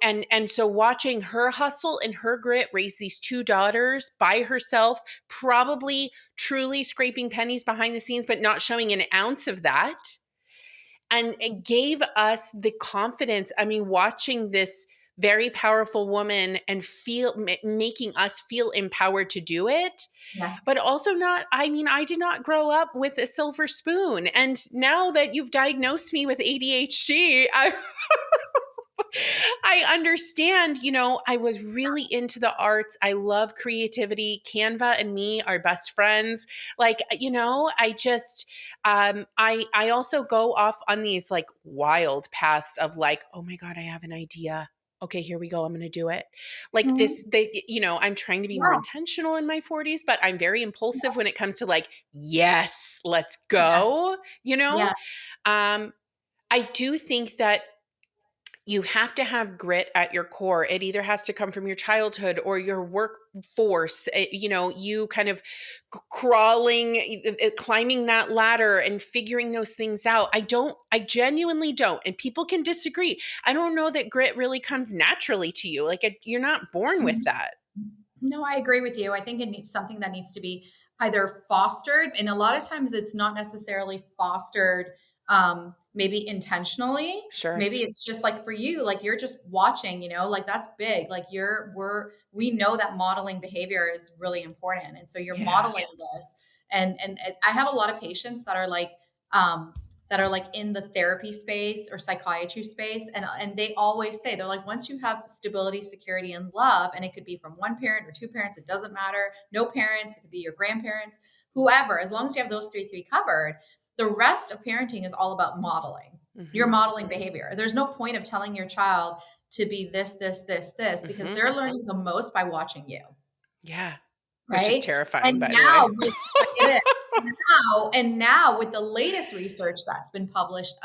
and so watching her hustle and her grit raise these 2 daughters by herself, probably truly scraping pennies behind the scenes, but not showing an ounce of that. And it gave us the confidence. I mean, watching this very powerful woman and making us feel empowered to do it, Yeah. but also not, I mean, I did not grow up with a silver spoon. And now that you've diagnosed me with ADHD, I understand, I was really into the arts. I love creativity. Canva and me are best friends. Like, I just I also go off on these like wild paths of like, oh my God, I have an idea. Okay, here we go. I'm going to do it. Like Mhm. I'm trying to be more Yeah. intentional in my 40s, but I'm very impulsive when it comes to like, yes, let's Yes. go, you know? Yes. Um I do think that you have to have grit at your core. It either has to come from your childhood or your workforce. You kind of crawling, climbing that ladder and figuring those things out. I genuinely don't. And people can disagree. I don't know that grit really comes naturally to you. Like you're not born with Mhm. that. No, I agree with you. I think it needs something that needs to be either fostered, and a lot of times it's not necessarily fostered, maybe intentionally. Sure. Maybe it's just like for you, like you're just watching, like that's big. Like we know that modeling behavior is really important, and so you're Yeah. modeling this. And I have a lot of patients um, that are like in the therapy space or psychiatry space, and they always say they're like, once you have stability, security, and love, and it could be from one parent or two parents, it doesn't matter, no parents, it could be your grandparents, whoever, as long as you have those three covered, the rest of parenting is all about modeling. You're Mhm. modeling behavior. There's no point of telling your child to be this because Mhm. they're learning the most by watching you. Yeah. Which is Right? terrifying, And by the now way. with it is. Now with the latest research that's been published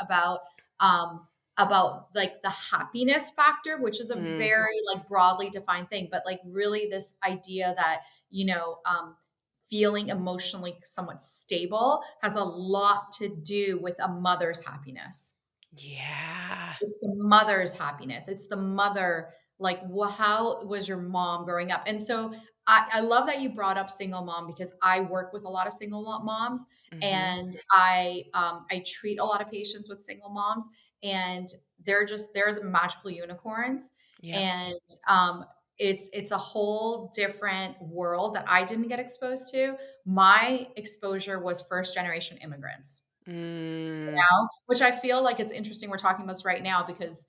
um, about like the happiness factor, which is a Mm, very like broadly defined thing, but like really this idea that, feeling emotionally somewhat stable has a lot to do with a mother's happiness. yeah. It's the mother's happiness. It's the mother, like, how was your mom growing up? And so I love that you brought up single mom because I work with a lot of single moms, Mhm. and I treat a lot of patients with single moms, and they're the magical unicorns. Yep. And it's a whole different world that I didn't get exposed to. My exposure was first generation immigrants Mm, now, which I feel like it's interesting we're talking about this right now because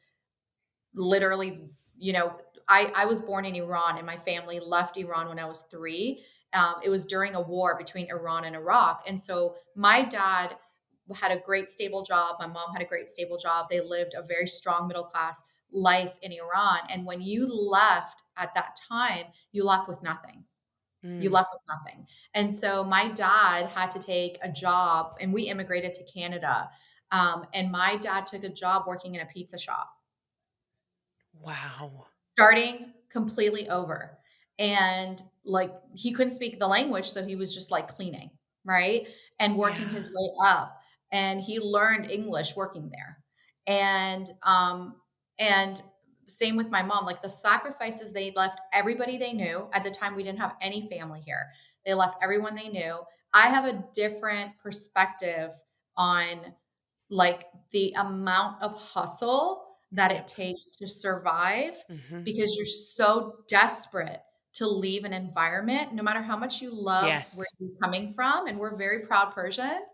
literally, I was born in Iran and my family left Iran when I was 3. It was during a war between Iran and Iraq. And so my dad had a great stable job. My mom had a great stable job. They lived a very strong middle class life in Iran. And when you left at that time, you left with nothing. You mm. left with nothing. And so my dad had to take a job, and we immigrated to Canada. And my dad took a job working in a pizza shop, Wow. starting completely over. And like he couldn't speak the language, so he was just like cleaning, right? And working Yeah. his way up. And he learned English working there. And same with my mom, like the sacrifices they left everybody they knew. At the time we didn't have any family here. They left everyone they knew. I have a different perspective on like the amount of hustle that it Yep. takes to survive Mhm. because you're so desperate to leave an environment no matter how much you love where Yes. you're coming from, and we're very proud Persians.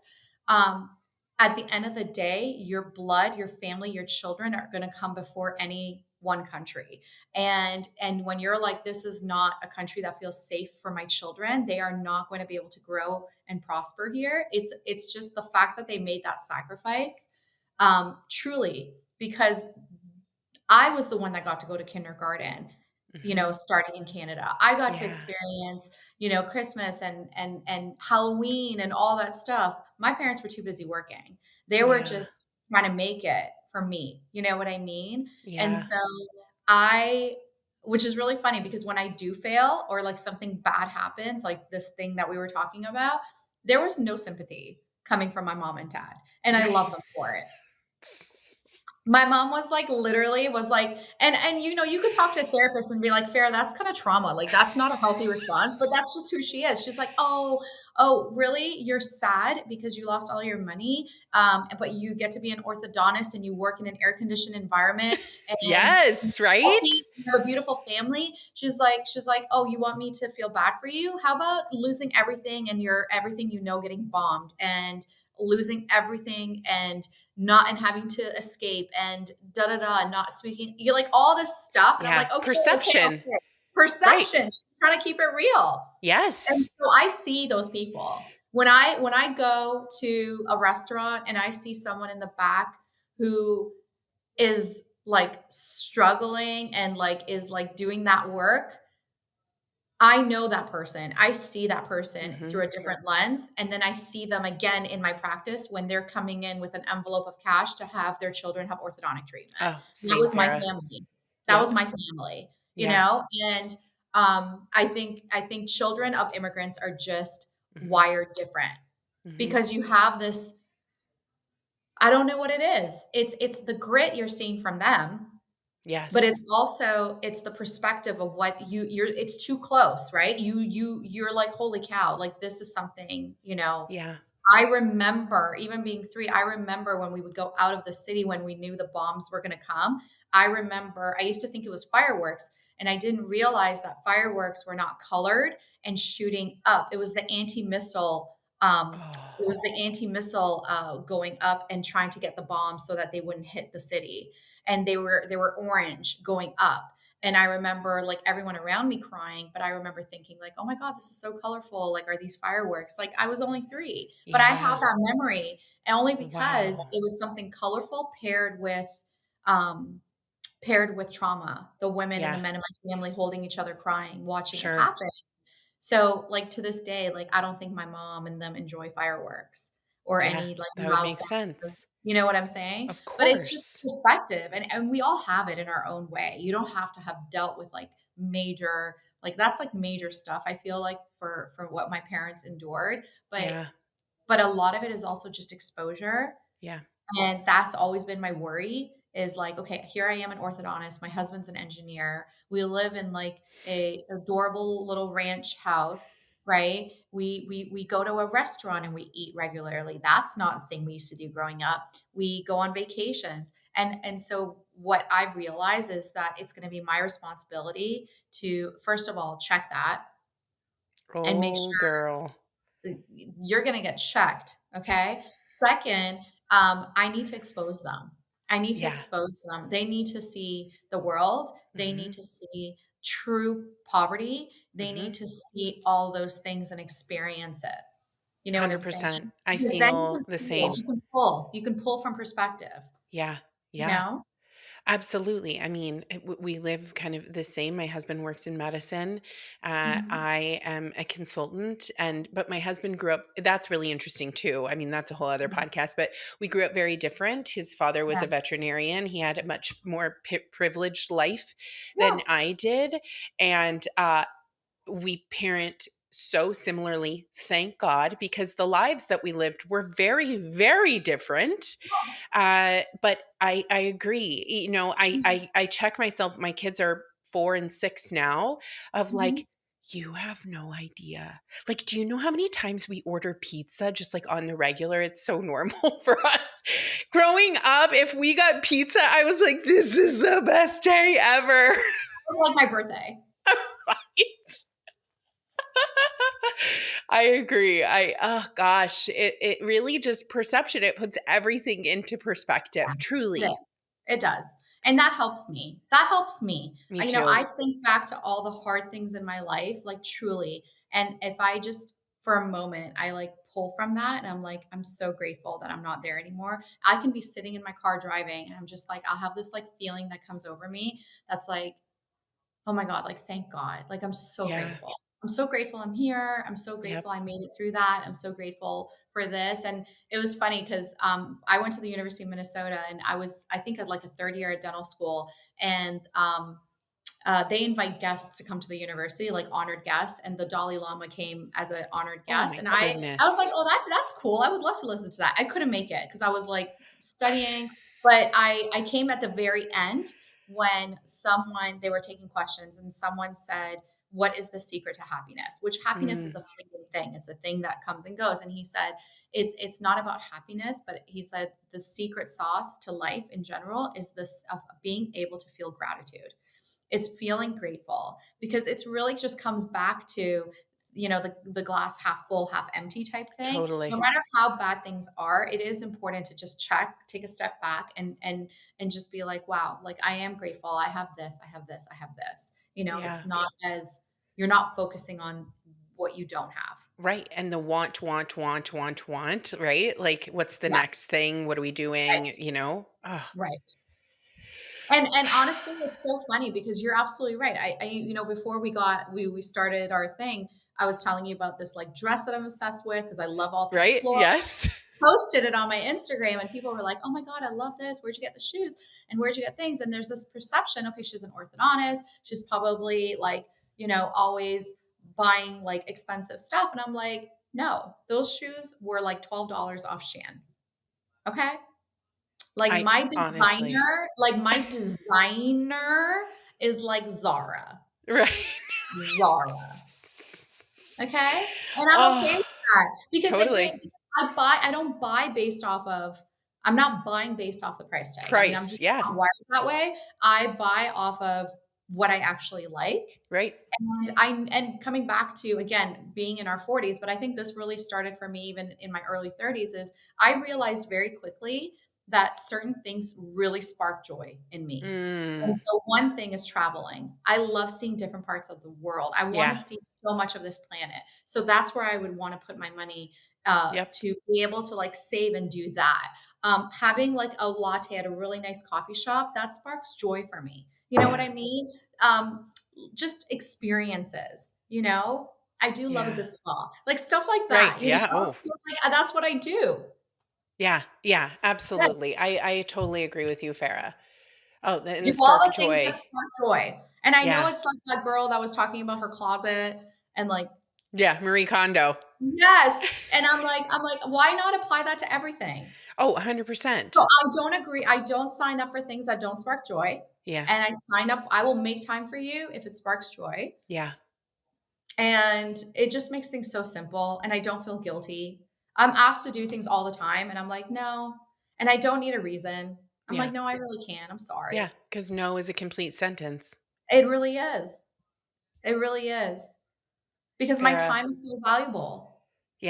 um, at the end of the day, your blood, your family, your children are going to come before any one country. And when you're like, this is not a country that feels safe for my children, they are not going to be able to grow and prosper here. It's just the fact that they made that sacrifice, truly, because I was the one that got to go to kindergarten. Mhm. starting in Canada. I got to Yeah. experience, Christmas and Halloween and all that stuff. My parents were too busy working. They were Yeah. just trying to make it for me. You know what I mean? And Yeah. so I which is really funny because when I do fail or like something bad happens, like this thing that we were talking about, there was no sympathy coming from my mom and dad, and I love them for it. My mom was like literally was like and you could talk to a therapist and be like, "Farah, that's kinda trauma, like, that's not a healthy response," but that's just who she is. She's like, "Oh, really? You're sad because you lost all your money, but you get to be an orthodontist and you work in an air-conditioned environment and you're Yes, right? healthy, you have a beautiful family." She's like, "Oh, you want me to feel bad for you? How about losing everything and your everything getting bombed and losing everything and having to escape and da da da, and not speaking. You're like all this stuff. And I'm Yeah. like, okay, okay, Perception. okay. Right. Perception. She's trying to keep it real. And Yes. so I see those people. When I go to a restaurant and I see someone in the back who is like struggling and like is like doing that work, I know that person. I see that person through Mhm. a different lens, and then I see them again in my practice when they're coming in with an envelope of cash to have their children have orthodontic treatment. Oh, That same, was my Farah. family. That was Yep. my family, Yeah. and, I think children of immigrants are just Mhm. wired different Mhm. because you have this I don't know what it is. It's the grit you're seeing from them, but Yes. it's the perspective of what you're it's too close, right? You're like, "Holy cow, like, this is something," Yeah. I remember even being 3, I remember when we would go out of the city when we knew the bombs were gonna come. I remember I used to think it was fireworks, and I didn't realize that fireworks were not colored and shooting up. It Oh, was the anti-missile, going up and trying to get the bombs so that they wouldn't hit the city, and they were orange going up. And I remember like everyone around me crying, but I remember thinking like, "Oh my god, this is so colorful. Like, are these fireworks?" Like I was only 3, but I have yeah. that memory and only because Wow. it was something colorful um paired with trauma. The women and the Yeah. men in my family holding each other crying, watching it Sure. happen. So, like, to this day, like, I don't think my mom and them enjoy fireworks or Yeah. any, like, That would loud make sounds or sense. you know what I'm saying? Of But it's just course. perspective, and we all have it in our own way. You don't have to have dealt with, like, major like, that's, like, major stuff, I feel like, for what my parents endured, Yeah. but a lot of it is also just exposure, Yeah. and that's always been my worry is like, okay, here I am an orthodontist. My husband's an engineer. We live in like a adorable little ranch house, right? We go to a restaurant and we eat regularly. That's not a thing we used to do growing up. We go on vacations. And so what I've realized is that it's going to be my responsibility to first of all check that and make Oh, girl. you're going to get checked. Okay. Second, I need to expose them. I need to Yeah. expose them. They need to see the world. They need Mhm. to see true poverty. They need Mhm. to see all those things and experience it. You know what I'm saying? 100%. I Because then feel the same. you can pull from perspective, Yeah. you Yeah. know? Absolutely. I mean, we live kind of the same. My husband works in medicine. Mhm. I am a consultant, and but my husband grew up. That's really interesting too. I mean, that's a whole other Yeah. podcast. But we grew up very different. His father was Yeah. a veterinarian. He had a much more privileged life than Yeah. I did, and we parent so similarly. Thank God, because the lives that we lived were very, very different. But I agree. You know, I check myself. My kids are 4 and 6 now. Of Mhm. like, you have no idea. Like, do you know how many times we order pizza just like on the regular? It's so normal for us. Growing up, if we got pizza, I was like, this is the best day ever. Like my birthday. Right? I agree. Oh gosh, it really just perception. It puts everything into perspective. It is. Truly. It does, and that helps me. That helps me. Me I too. think back to all the hard things in my life, like, truly, and if I just for a moment, I, like, pull from that, and I'm like, "I'm so grateful that I'm not there anymore." I can be sitting in my car driving, and I'm just like I'll have this, like, feeling that comes over me that's like, oh my God, like, thank God. Like, I'm so Yeah. grateful. I'm so grateful I'm here. I'm so Yep. grateful I made it through that. I'm so grateful for this. And it was funny because I went to the University of Minnesota and I think at like a third year at dental school. And they invite guests to come to the university, like honored guests, and the Dalai Lama came as an honored Oh guest. my And I was like, goodness. oh, that's cool. I would love to listen to that. I couldn't make it because I was like studying, but I came at the very end when someone they were taking questions and someone said, "What is the secret to happiness?" Which happiness is Mm, a fleeting thing. It's a thing that comes and goes. And he said, it's not about happiness, but he said the secret sauce to life in general is this of being able to feel gratitude. It's feeling grateful because it's really just comes back to, the glass half full, half empty type thing. No totally. matter how bad things are, it is important to just check, take a step back and just be like, wow, like I am grateful. I have this, I have this, I have this. Yeah. It's not as you're not focusing on what you don't have. Right. And the want, right? Like, what's the Yes. next thing? What are we doing? Right. Oh, Right. And honestly, it's so funny because you're absolutely right. Before we started our thing, I was telling you about this like dress that I'm obsessed with because I love all things right. floral. Yes. Posted it on my Instagram and people were like, "Oh my God, I love this. Where'd you get the shoes? And where'd you get things?" And there's this perception, okay, she's an orthodontist. She's probably like, always buying like expensive stuff. And I'm like, no, those shoes were like $12 off Shan. Okay. I honestly, Like my designer is like Zara. right. Zara. Okay? And I'm okay Oh, with that because again, totally. I don't buy based off of I'm not buying based off the price tag. I mean, I'm Price. just Yeah. not wired that way. I buy off of what I actually like. Right. And coming back to, again, being in our 40s, but I think this really started for me even in my early 30s, is I realized very quickly that certain things really spark joy in me. And Mm, so one thing is traveling. I love seeing different parts of the world. I wanna yeah. see so much of this planet. So that's where I would wanna put my money, Yep. to be able to, like, save and do that. Having, like, a latte at a really nice coffee shop, that sparks joy for me. You know what Yeah. I mean? Um, just experiences, you know? I do love a Yeah. good spa, like, stuff like Right. that, you know? Yeah. Oh, So, like, that's what I do. yeah. Yeah. Yeah, Absolutely. I totally agree with you, Farah. Oh, and do the all spark the things that joy. spark joy, and I know Yeah. it's like that girl that was talking about her closet and, like Yeah. Marie Kondo. yes, and I'm like, "Why not apply that to everything?" Oh, So 100%. I don't agree I don't sign up for things that don't spark joy, Yeah. and I will make time for you if it sparks joy. Yeah. And it just makes things so simple, and I don't feel guilty. I'm asked to do things all the time, and I'm like, "No." And I don't need a reason. I'm Yeah. like, "No, I really can't. I'm Yeah. sorry." Because no is a complete sentence. It really is. It really is. Because my Farah. time is so valuable,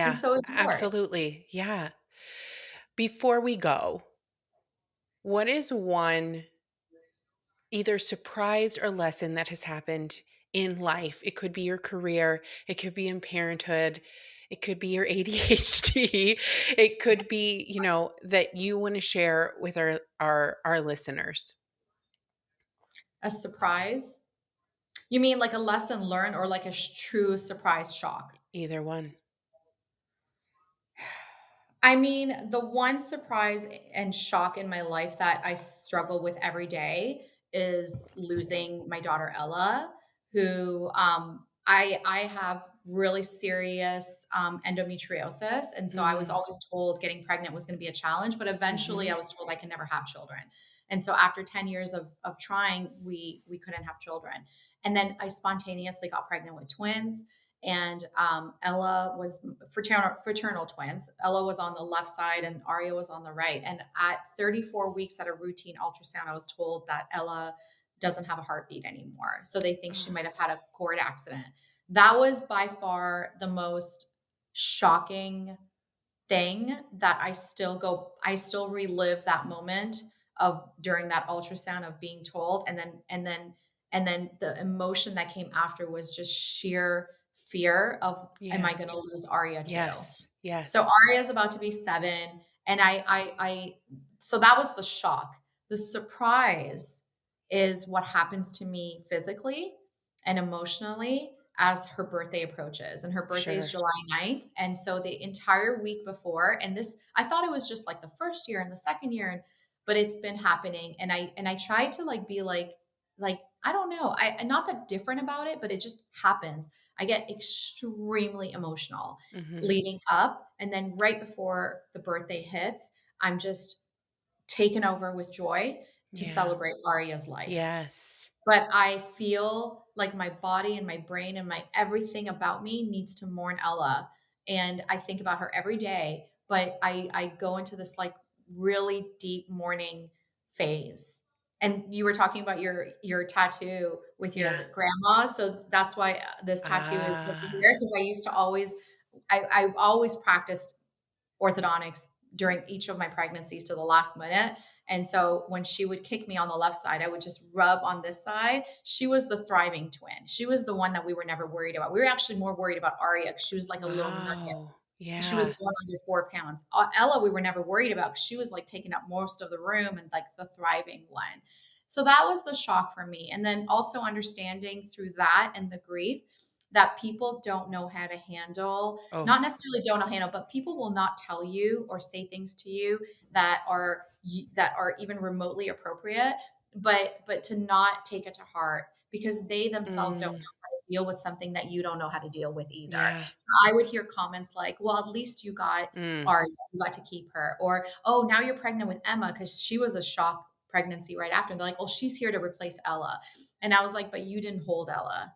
and Yeah. so is yours. Absolutely. Yeah. Before we go, what is one either surprise or lesson that has happened in life? It could be your career, it could be in parenthood, it could be your ADHD, it could be, that you want to share with our listeners. A surprise? You mean like a lesson learned or like a true surprise shock? Either one. I mean, the one surprise and shock in my life that I struggle with every day is losing my daughter Ella, who I have really serious endometriosis, and so I was Mm, always told getting pregnant was going to be a challenge, but eventually mhm. I was told I can never have children. And so after 10 years of trying, we couldn't have children. And then I spontaneously got pregnant with twins, and Ella was fraternal twins. Ella was on the left side and Aria was on the right. And at 34 weeks at a routine ultrasound, I was told that Ella doesn't have a heartbeat anymore. So they think she Oh, might have had a cord accident. That was by far the most shocking thing that I still relive that moment of during that ultrasound of being told, and then the emotion that came after was just sheer fear of, am yeah. I gonna lose Arya too? Yes. So Yes. Arya's about to be 7, and I so that was the shock. The surprise is what happens to me physically. and emotionally as her birthday approaches, and her birthday is Sure. July 9th, and so the entire week before, and this I thought it was just like the first year and the second year, but it's been happening, and I tried to like be like I don't know, I'm not that different about it, but it just happens. I get extremely emotional Mhm. leading up, and then right before the birthday hits, I'm just taken over with joy to Yeah. celebrate Arya's life. Yes. But I feel like my body and my brain and my everything about me needs to mourn Ella, and I think about her every day, but I go into this, like, really deep mourning phase. And you were talking about your tattoo with Yeah. your grandma, so that's why, this tattoo is over Ah. here, because I used to always I always practiced orthodontics during each of my pregnancies to the last minute. And so when she would kick me on the left side, I would just rub on this side. She was the thriving twin. She was the one that we were never worried about. We were actually more worried about Aria because she was like a little nugget. Wow. She was Yeah. born under 4 pounds. Ella, we were never worried about because she was like taking up most of the room and like the thriving one. So that was the shock for me. And then also understanding through that and the grief that people don't know how to handle, Oh. not necessarily don't know how to handle, but people will not tell you or say things to you that are even remotely appropriate, but to not take it to heart because they themselves don't Mm. know how to deal with something that you don't know how to deal with either. Yeah. So I would hear comments like, "Well, at least you got Mm. Aria, you got to keep her," or, "Oh, now you're pregnant with Emma because she was a shock pregnancy right after." And they're like, "Oh, she's here to replace Ella." And I was like, "But you didn't hold Ella.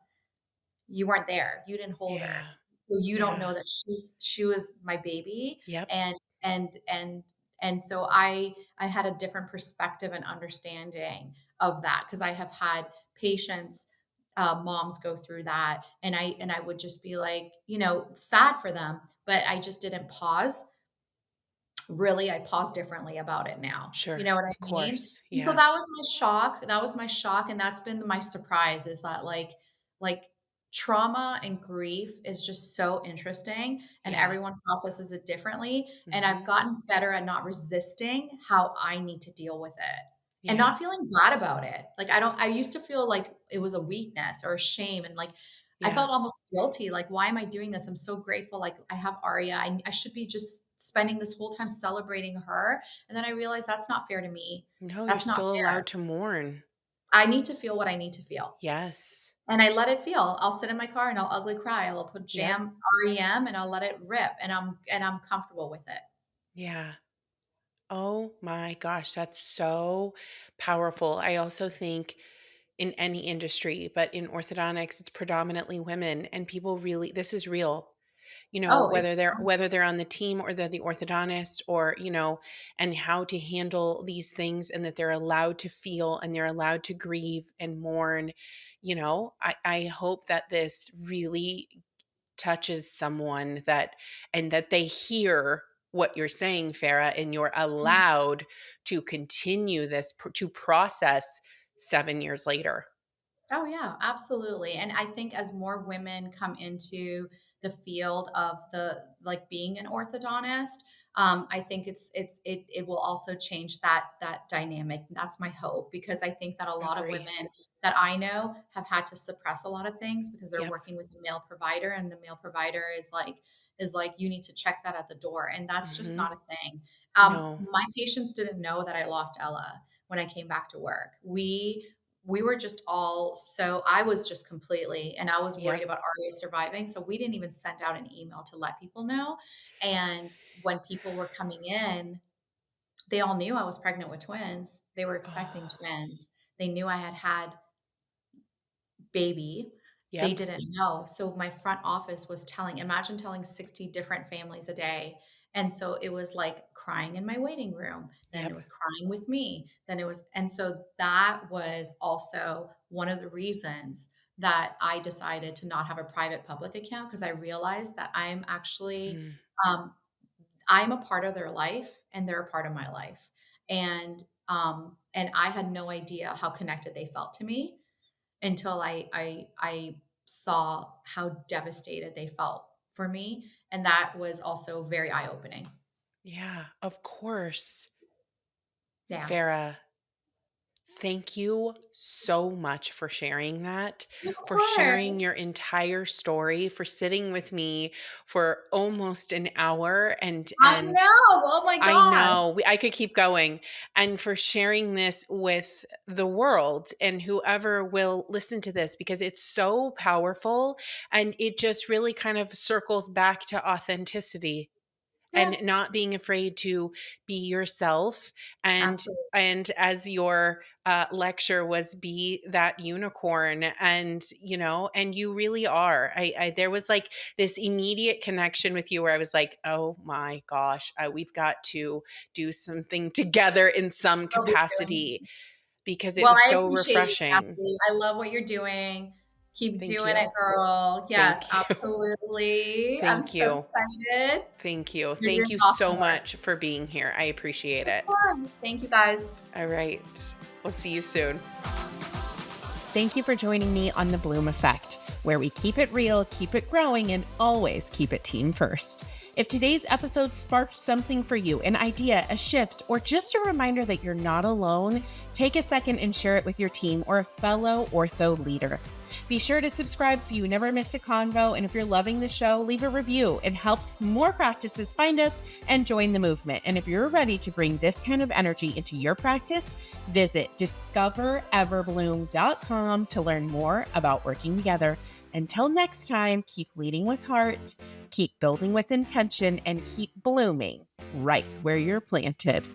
You weren't there. You didn't hold her. Yeah. So you don't Yeah. know that she was my baby." Yep. And and and and so I had a different perspective and understanding of that because I have had patients, moms go through that, and I would just be like, sad for them, but I just didn't pause. Really, I pause differently about it now. You Sure. know what I Of mean? course. And so Yeah. that was my shock. That was my shock, and that's been my surprise is that like trauma and grief is just so interesting and Yeah. everyone processes it differently. And I've Mhm. gotten better at not resisting how I need to deal with it and Yeah. not feeling bad about it. Like I used to feel like it was a weakness or a shame and like I Yeah. felt almost guilty, like, "Why am I doing this? I'm so grateful, like, I have Aria. I should be just spending this whole time celebrating her." And then I realized that's not fair to me. No, you're That's not still fair. allowed to mourn. I need to feel what I need to feel, Yes. and I let it feel. I'll sit in my car and I'll ugly cry. I'll put Yep. jam REM and I'll let it rip, and I'm comfortable with it. Yeah. Oh my gosh, that's so powerful. I also think in any industry, but in orthodontics, it's predominantly women and people really this is real. Oh, it's Whether they're on the team or they're the orthodontist or, and how to handle these things and that they're allowed to feel and they're allowed to grieve and mourn. I hope that this really touches someone that they hear what you're saying, Farah, and you're allowed to continue this to process 7 years later. Oh yeah, absolutely. And I think as more women come into the field of like being an orthodontist, I think it will also change that dynamic. That's my hope because I think that a lot of Agree. women that I know have had to suppress a lot of things because they're Yep. working with a male provider, and the male provider is like you need to check that at the door, and that's just Mhm. not a thing. No. My patients didn't know that I lost Ella when I came back to work. We were just all so I was just completely and I was worried Yep. about Aria surviving, so we didn't even send out an email to let people know, and when people were coming in, they all knew I was pregnant with twins. They were expecting Oh. twins. They knew I had had baby. They Yep. didn't know. So my front office was imagine telling 60 different families a day. And so it was like crying in my waiting room. Then it Yep. was crying with me. Then it was, and so that was also one of the reasons that I decided to not have a private public account because I realized that Mm. um, I'm a part of their life and they're a part of my life. And I had no idea how connected they felt to me until I saw how devastated they felt for me, and that was also very eye-opening. Yeah, of course. Yeah. Farah, Thank you so much for sharing that, Of for course. sharing your entire story, for sitting with me for almost an hour I and know. Oh my I gosh. know, I could keep going, and for sharing this with the world and whoever will listen to this because it's so powerful and it just really kind of circles back to authenticity Yeah, and not being afraid to be yourself absolutely. and as your lecture was be that unicorn and and you really are. I there was like this immediate connection with you where I was like, oh my gosh, we've got to do something together in some Will be soon. capacity because it Well, was I so appreciate you, refreshing. Cassie. I love what you're doing. Keep Thank doing it, you. girl. Yes, Thank you. absolutely. I'm Thank so you. excited. Thank you. You're Thank doing you awesome so work. much for being here. I appreciate Of it. course. Thank you, guys. All right. We'll see you soon. Thank you for joining me on The Bloom Effect, where we keep it real, keep it growing, and always keep it team first. If today's episode sparked something for you, an idea, a shift, or just a reminder that you're not alone, take a second and share it with your team or a fellow Ortho leader. Be sure to subscribe so you never miss a convo. And if you're loving the show, leave a review. It helps more practices find us and join the movement. And if you're ready to bring this kind of energy into your practice, visit discovereverbloom.com to learn more about working together. Until next time, keep leading with heart, keep building with intention, and keep blooming right where you're planted.